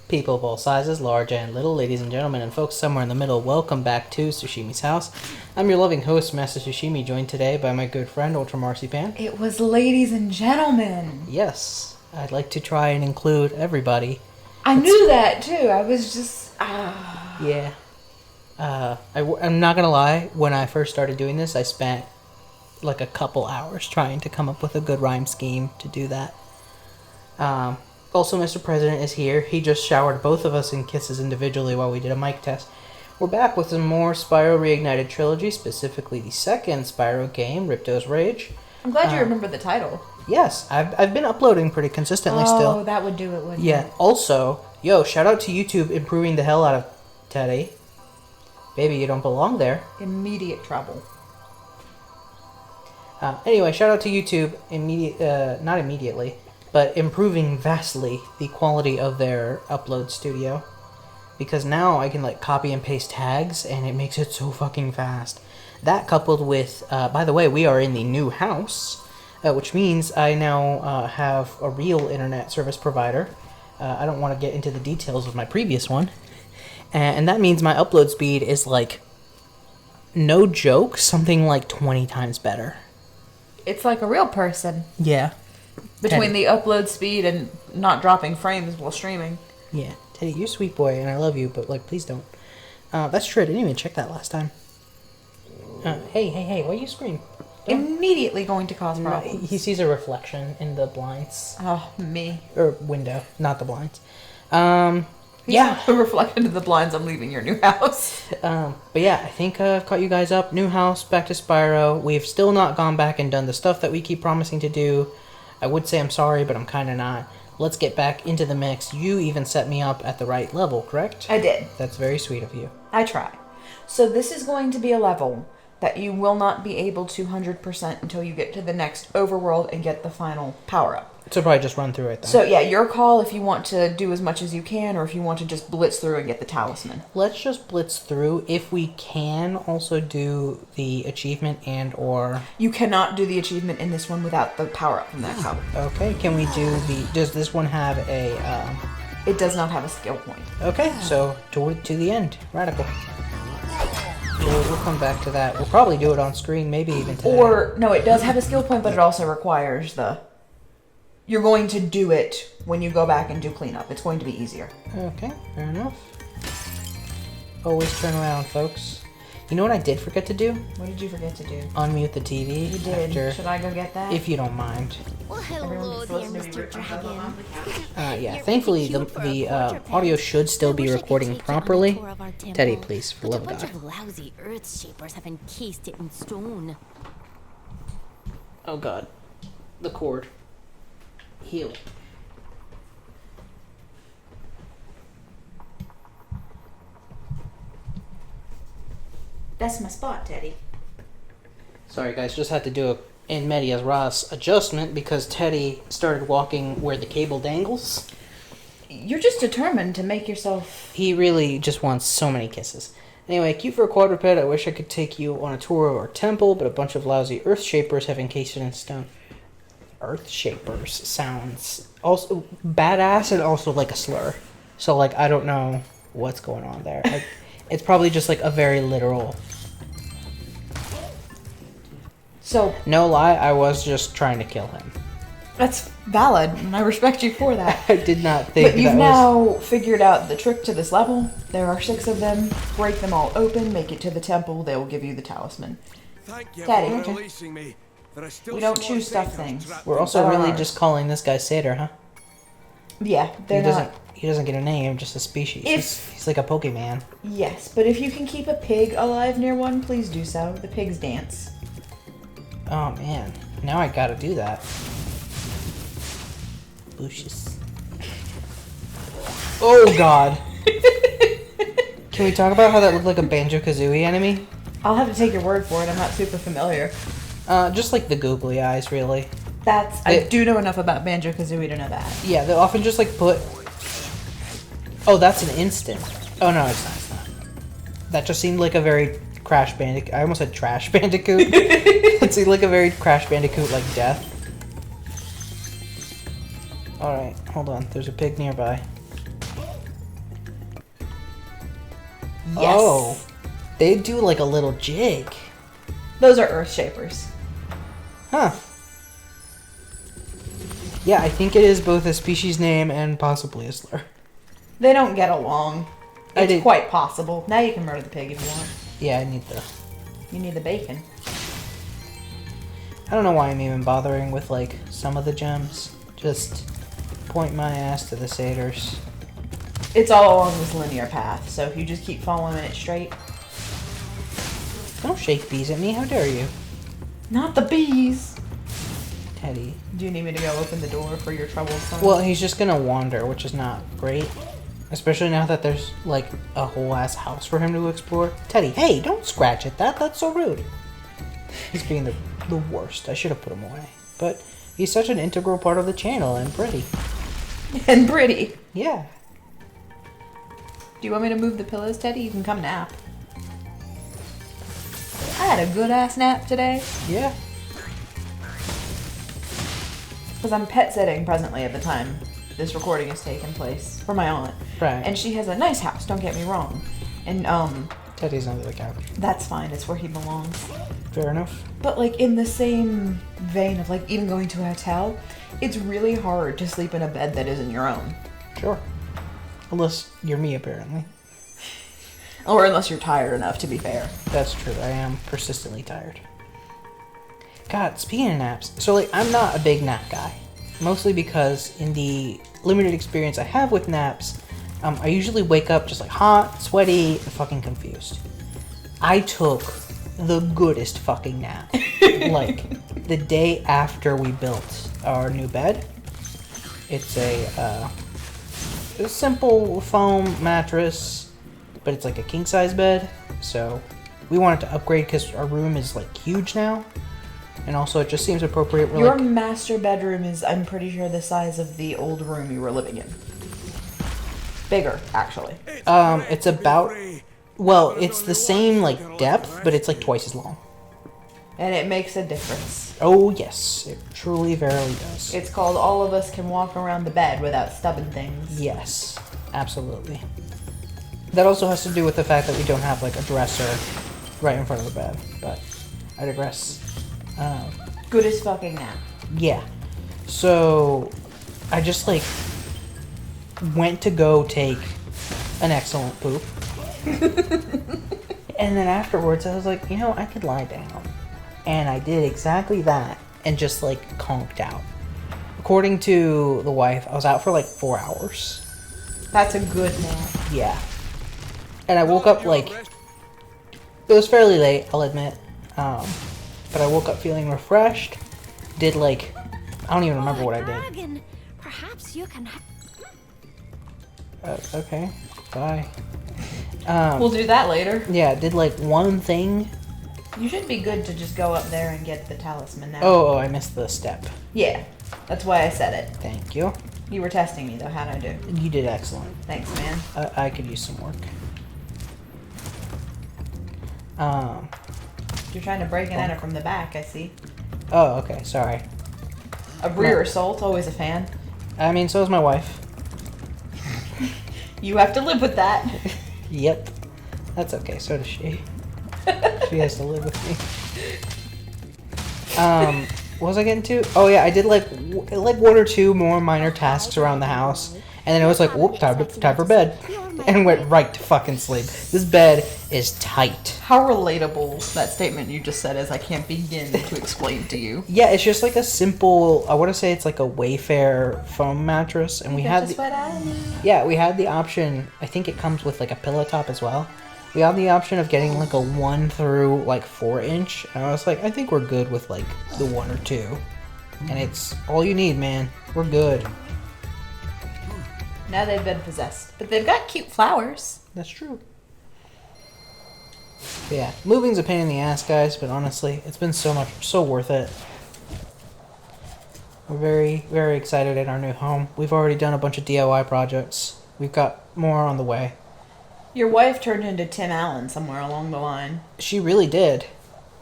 People of all sizes, large and little, ladies and gentlemen, and folks somewhere in the middle, welcome back to Sushimi's House. I'm your loving host, Master Sushimi, joined today by my good friend, Ultra Marzipan. It was ladies and gentlemen. Yes, I'd like to try and include everybody. I knew that, too. I was just... Yeah. I'm not gonna lie, when I first started doing this, I spent like a couple hours trying to come up with a good rhyme scheme to do that. Also, Mr. President is here. He just showered both of us in kisses individually while we did a mic test. We're back with some more Spyro Reignited Trilogy, specifically the second Spyro game, Ripto's Rage. I'm glad you remember the title. Yes, I've been uploading pretty consistently still. Oh, that would do it, wouldn't it? Yeah, also, shout out to YouTube improving the hell out of Teddy. Baby, you don't belong there. Immediate trouble. Anyway, shout out to YouTube, not immediately, but improving vastly the quality of their upload studio. Because now I can copy and paste tags and it makes it so fucking fast. That coupled with, by the way, we are in the new house, which means I now have a real internet service provider. I don't want to get into the details of my previous one. And that means my upload speed is no joke, something like 20 times better. It's like a real person. Yeah. Between the upload speed and not dropping frames while streaming. Yeah. Teddy, you're a sweet boy, and I love you, but, please don't. That's true. I didn't even check that last time. Hey, why you scream? Immediately going to cause problems. He sees a reflection in the blinds. Oh, me. Or window, not the blinds. Yeah. A reflection of the blinds. I'm leaving your new house. But yeah, I think I've caught you guys up. New house, back to Spyro. We've still not gone back and done the stuff that we keep promising to do. I would say I'm sorry, but I'm kind of not. Let's get back into the mix. You even set me up at the right level, correct? I did. That's very sweet of you. I try. So this is going to be a level that you will not be able to 100% until you get to the next overworld and get the final power-up. So probably just run through it then. So yeah, your call if you want to do as much as you can or if you want to just blitz through and get the talisman. Let's just blitz through. If we can also do the achievement and or... You cannot do the achievement in this one without the power-up from that copy. Okay, can we do the... Does this one have a... It does not have a skill point. Okay, so to the end. Radical. We'll come back to that. We'll probably do it on screen, maybe even today. Or, no, it does have a skill point, but it also requires the... You're going to do it when you go back and do cleanup. It's going to be easier. Okay, fair enough. Always turn around, folks. You know what I did forget to do? What did you forget to do? Unmute the TV. You did. Should I go get that? If you don't mind. Well, hello there, Mr. Dragon. Yeah, thankfully the audio should still be recording properly. Teddy, please, for love of God. A bunch of lousy earth shapers have encased it in stone. Oh God. The cord. Heal. That's my spot, Teddy. Sorry guys, just had to do a in medias res adjustment because Teddy started walking where the cable dangles. You're just determined to make yourself... He really just wants so many kisses. Anyway, cute for a quadruped, I wish I could take you on a tour of our temple, but a bunch of lousy earth shapers have encased it in stone. Earth shapers sounds also badass and also like a slur. So I don't know what's going on there. It's probably just a very literal. So no lie, I was just trying to kill him. That's valid, and I respect you for that. I did not think. But you've now figured out the trick to this level. There are 6 of them. Break them all open. Make it to the temple. They will give you the talisman. Thank you Daddy, for releasing me. We don't choose stuff things. We're also really just calling this guy Satyr, huh? Yeah, they're not. He doesn't get a name, just a species. He's like a Pokemon. Yes, but if you can keep a pig alive near one, please do so. The pigs dance. Oh man, now I gotta do that. Bushes. Oh God. Can we talk about how that looked like a Banjo-Kazooie enemy? I'll have to take your word for it. I'm not super familiar. Just the googly eyes, really. I do know enough about Banjo-Kazooie to know that. Yeah, they often just put... Oh, that's an instant. Oh no, it's not. That just seemed like a very Crash Bandicoot. I almost said Trash Bandicoot. It seemed like a very Crash Bandicoot death. Alright, hold on. There's a pig nearby. Yes. Oh. They do like a little jig. Those are earth shapers. Huh. Yeah, I think it is both a species name and possibly a slur. They don't get along. I It's did- quite possible. Now you can murder the pig if you want. Yeah, I need the... You need the bacon. I don't know why I'm even bothering with, like, some of the gems. Just point my ass to the satyrs. It's all along this linear path, so if you just keep following it straight. Don't shake bees at me, how dare you? Not the bees! Teddy. Do you need me to go open the door for your troubled son? Well, he's just gonna wander, which is not great. Especially now that there's, like, a whole ass house for him to explore. Teddy, hey, don't scratch at that, that's so rude. He's being the worst. I should have put him away. But he's such an integral part of the channel and pretty. And pretty. Yeah. Do you want me to move the pillows, Teddy? You can come nap. I had a good ass nap today. Yeah. Because I'm pet sitting presently at the time this recording is taking place for my aunt. Right. And she has a nice house, don't get me wrong. And Teddy's under the couch. that's fine, it's where he belongs. Fair enough. But like in the same vein of like even going to a hotel, it's really hard to sleep in a bed that isn't your own. Sure. Unless you're me, apparently. Or unless you're tired enough, to be fair. That's true. I am persistently tired. God, speaking of naps, so like I'm not a big nap guy. Mostly because in the limited experience I have with naps, I usually wake up just like hot, sweaty, and fucking confused. I took the goodest fucking nap. Like the day after we built our new bed. It's a simple foam mattress, but it's like a king size bed. So we wanted to upgrade because our room is like huge now. And also, it just seems appropriate. Your master bedroom is, I'm pretty sure, the size of the old room you were living in. Bigger, actually. It's about, well, it's the same, like, depth, but it's, like, twice as long. And it makes a difference. Oh, yes. It truly, verily does. It's called All of Us Can Walk Around the Bed Without Stubbing Things. Yes. Absolutely. That also has to do with the fact that we don't have, like, a dresser right in front of the bed. But I digress. Good as fucking nap. Yeah. So, I just, like, went to go take an excellent poop. And then afterwards, I was like, you know, I could lie down. And I did exactly that and just, like, conked out. According to the wife, I was out for, like, 4 hours. That's a good nap. Yeah. And I woke up, like, it was fairly late, I'll admit. But I woke up feeling refreshed. Did like, I don't even remember what I did. Dragon. Perhaps you can. Okay, bye. We'll do that later. Yeah, did like one thing. You should be good to just go up there and get the talisman now. Oh, I missed the step. Yeah, that's why I said it. Thank you. You were testing me though, how'd I do? You did excellent. Thanks, man. I could use some work. You're trying to break and enter from the back, I see. Oh, okay, sorry. A rear assault, always a fan. I mean, so is my wife. You have to live with that. Yep. That's okay, so does she. She has to live with me. What was I getting to? Oh yeah, I did like one or two more minor tasks around the house, and then it was like, whoop, time for bed, and went right to fucking sleep. This bed is tight. How relatable that statement you just said is, I can't begin to explain to you. Yeah, it's just like a simple, I want to say it's like a Wayfair foam mattress, and we had we had the option, I think it comes with like a pillow top as well. We had the option of getting like a 1 through like 4 inch, and I was like, I think we're good with like the 1 or 2. And it's all you need, man. We're good. Now they've been possessed. But they've got cute flowers. That's true. But yeah, moving's a pain in the ass, guys, but honestly, it's been so worth it. We're very, very excited in our new home. We've already done a bunch of DIY projects. We've got more on the way. Your wife turned into Tim Allen somewhere along the line. She really did,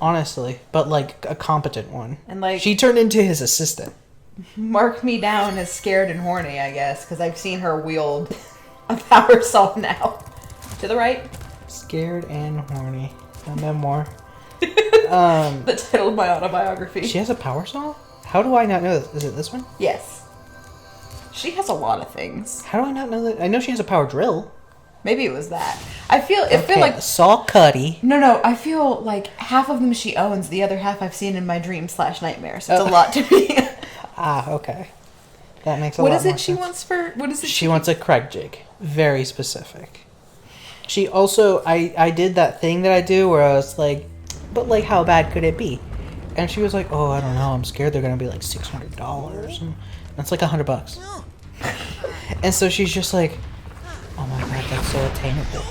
honestly, but like a competent one. And like, she turned into his assistant. Mark me down as scared and horny, I guess, because I've seen her wield a power saw now. To the right. Scared and Horny. A memoir. The title of my autobiography. She has a power saw? How do I not know this? Is it this one? Yes. She has a lot of things. How do I not know that? I know she has a power drill. Maybe it was that. I feel like Saw Cuddy. No. I feel like half of them she owns. The other half I've seen in my dreams/nightmares. So it's a lot to me. Okay. That makes a What lot is more it she sense. wants for? What is it? She wants a Craig jig. Very specific. She also, I did that thing that I do where I was like, but like, how bad could it be? And she was like, oh, I don't know. I'm scared they're going to be like $600. And that's like $100. And so she's just like, oh my god, that's so attainable.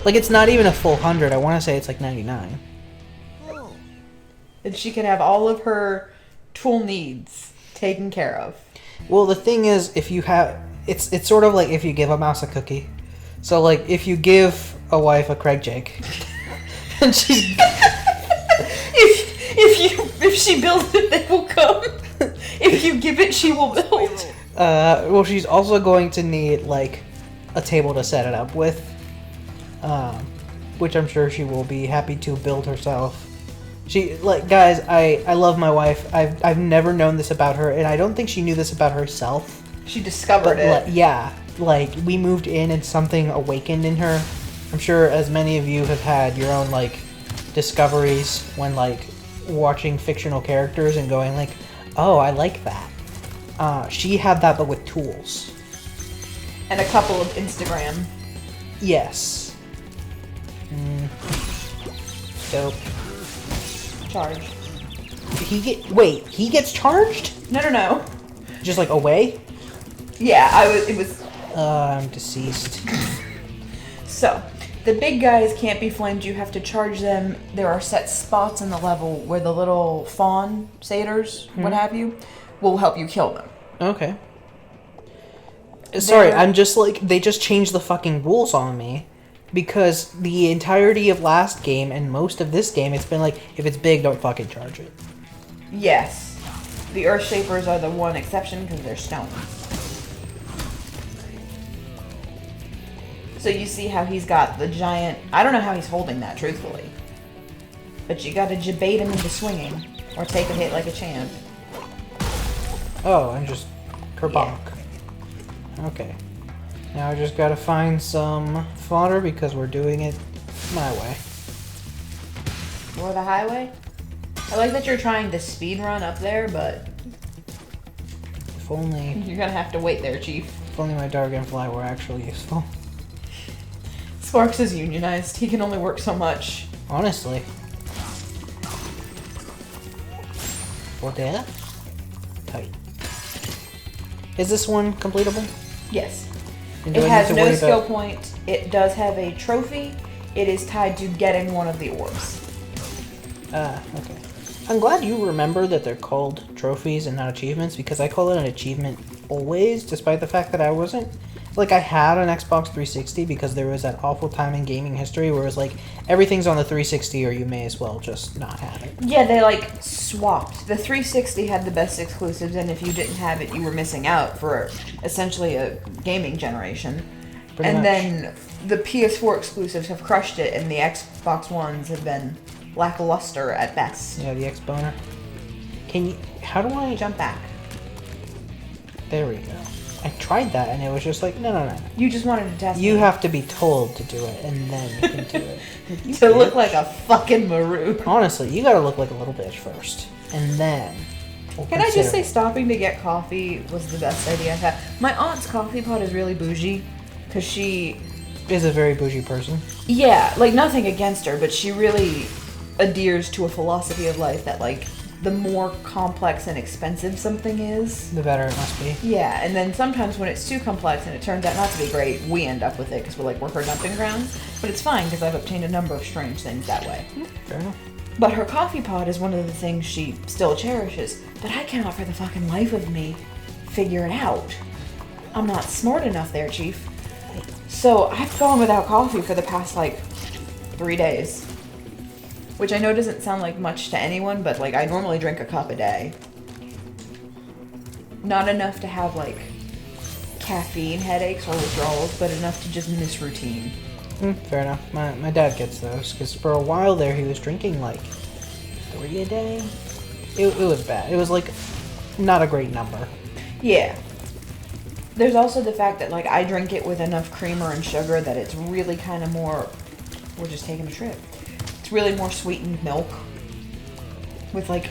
Like, it's not even a full 100. I want to say it's like 99. And she can have all of her tool needs taken care of. Well, the thing is, if you have, it's sort of like if you give a mouse a cookie. So, like, if you give a wife a Craig jig, and she's if she builds it, they will come. If you give it, she will build. Well, she's also going to need like a table to set it up with, which I'm sure she will be happy to build herself. She, like, guys, I love my wife. I've never known this about her, and I don't think she knew this about herself. She discovered it. Like, yeah, like we moved in and something awakened in her. I'm sure as many of you have had your own like discoveries when like watching fictional characters and going like, oh, I like that. She had that, but with tools. And a couple of Instagram. Yes. Dope. Charge. He gets charged? No. Just like away? Yeah, it was. I'm deceased. So, the big guys can't be flamed. You have to charge them. There are set spots in the level where the little fawn satyrs, what have you, will help you kill them. Okay. Sorry, I'm just like, they just changed the fucking rules on me. Because the entirety of last game and most of this game, it's been like, if it's big, don't fucking charge it. Yes. The Earth Shapers are the one exception because they're stone. So you see how he's got the giant... I don't know how he's holding that, truthfully. But you gotta debate him into swinging. Or take a hit like a champ. Oh, and just kerbonk. Yeah. Okay. Now I just gotta find some fodder because we're doing it my way. Or the highway? I like that you're trying to speed run up there, but... If only... You're gonna have to wait there, Chief. If only my Dragonfly were actually useful. Sparks is unionized. He can only work so much. Honestly. For there? Tight. Is this one completable? Yes. And do It I has need to no worry skill about- point. It does have a trophy. It is tied to getting one of the orbs. Okay. I'm glad you remember that they're called trophies and not achievements, because I call it an achievement always, despite the fact that I wasn't. Like, I had an Xbox 360 because there was that awful time in gaming history where it was like, everything's on the 360 or you may as well just not have it. Yeah, they like swapped. The 360 had the best exclusives, and if you didn't have it, you were missing out for essentially a gaming generation. Pretty much. Then the PS4 exclusives have crushed it, and the Xbox Ones have been lackluster at best. Yeah, the X-Boner. Can you... How do I... Jump back. There we go. I tried that and it was just like, no. You just wanted to test You me. have to be told to do it and then you can do it. You to look bitch. like a fucking maroon. Honestly, you gotta look like a little bitch first. And then... we'll Can I just say consider it. stopping to get coffee was the best idea I've had. My aunt's coffee pot is really bougie because she... Is a very bougie person. Yeah, like nothing against her, but she really adheres to a philosophy of life that like the more complex and expensive something is, The better it must be. yeah, and then sometimes when it's too complex and it turns out not to be great, we end up with it because we're her dumping grounds. But it's fine because I've obtained a number of strange things that way. Fair enough. But her coffee pot is one of the things she still cherishes. But I cannot for the fucking life of me figure it out. I'm not smart enough there, Chief. So I've gone without coffee for the past like 3 days. Which I know doesn't sound like much to anyone, but like I normally drink a cup a day. Not enough to have like caffeine headaches or withdrawals, but enough to just miss routine. Fair enough. My dad gets those because for a while there he was drinking like 3 a day. It was bad. It was like not a great number. Yeah. There's also the fact that like I drink it with enough creamer and sugar that it's really kind of more. We're just taking a trip. It's really more sweetened milk with like